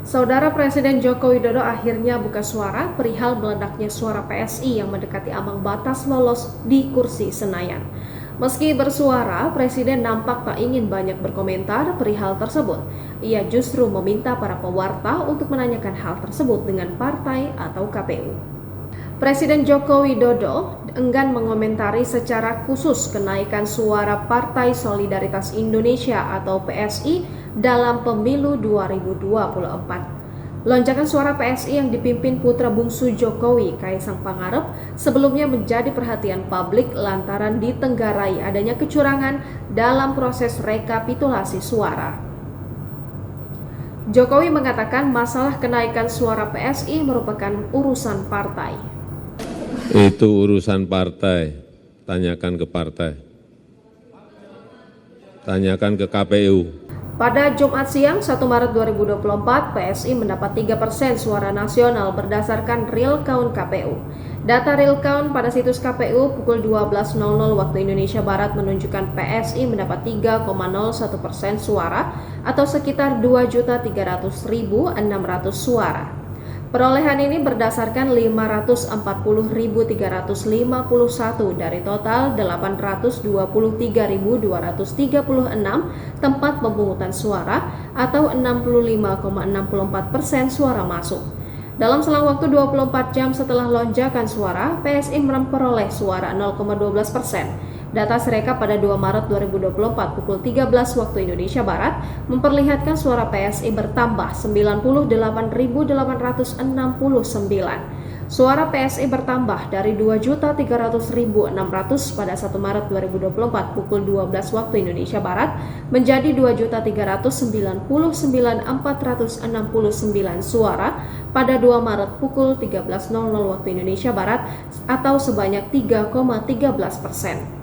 Saudara Presiden Joko Widodo akhirnya buka suara perihal meledaknya suara PSI yang mendekati ambang batas lolos di kursi Senayan. Meski bersuara, Presiden nampak tak ingin banyak berkomentar perihal tersebut. Ia justru meminta para pewarta untuk menanyakan hal tersebut dengan partai atau KPU. Presiden Joko Widodo enggan mengomentari secara khusus kenaikan suara Partai Solidaritas Indonesia atau PSI dalam pemilu 2024. Lonjakan suara PSI yang dipimpin putra bungsu Jokowi, Kaisang Pangarep, sebelumnya menjadi perhatian publik lantaran ditenggarai adanya kecurangan dalam proses rekapitulasi suara. Jokowi mengatakan masalah kenaikan suara PSI merupakan urusan partai. Itu urusan partai, tanyakan ke partai, tanyakan ke KPU. Pada Jumat siang 1 Maret 2024, PSI mendapat 3% suara nasional berdasarkan real count KPU. Data real count pada situs KPU pukul 12.00 waktu Indonesia Barat menunjukkan PSI mendapat 3,01% suara atau sekitar 2.300.600 suara. Perolehan ini berdasarkan 540.351 dari total 823.236 tempat pemungutan suara atau 65,64% suara masuk. Dalam selang waktu 24 jam setelah lonjakan suara, PSI memperoleh suara 0,12%. Data Serekap pada 2 Maret 2024 pukul 13 waktu Indonesia Barat memperlihatkan suara PSI bertambah 98.869. Suara PSI bertambah dari 2.300.600 pada 1 Maret 2024 pukul 12 waktu Indonesia Barat menjadi 2.399.469 suara pada 2 Maret pukul 13.00 waktu Indonesia Barat atau sebanyak 3,13%.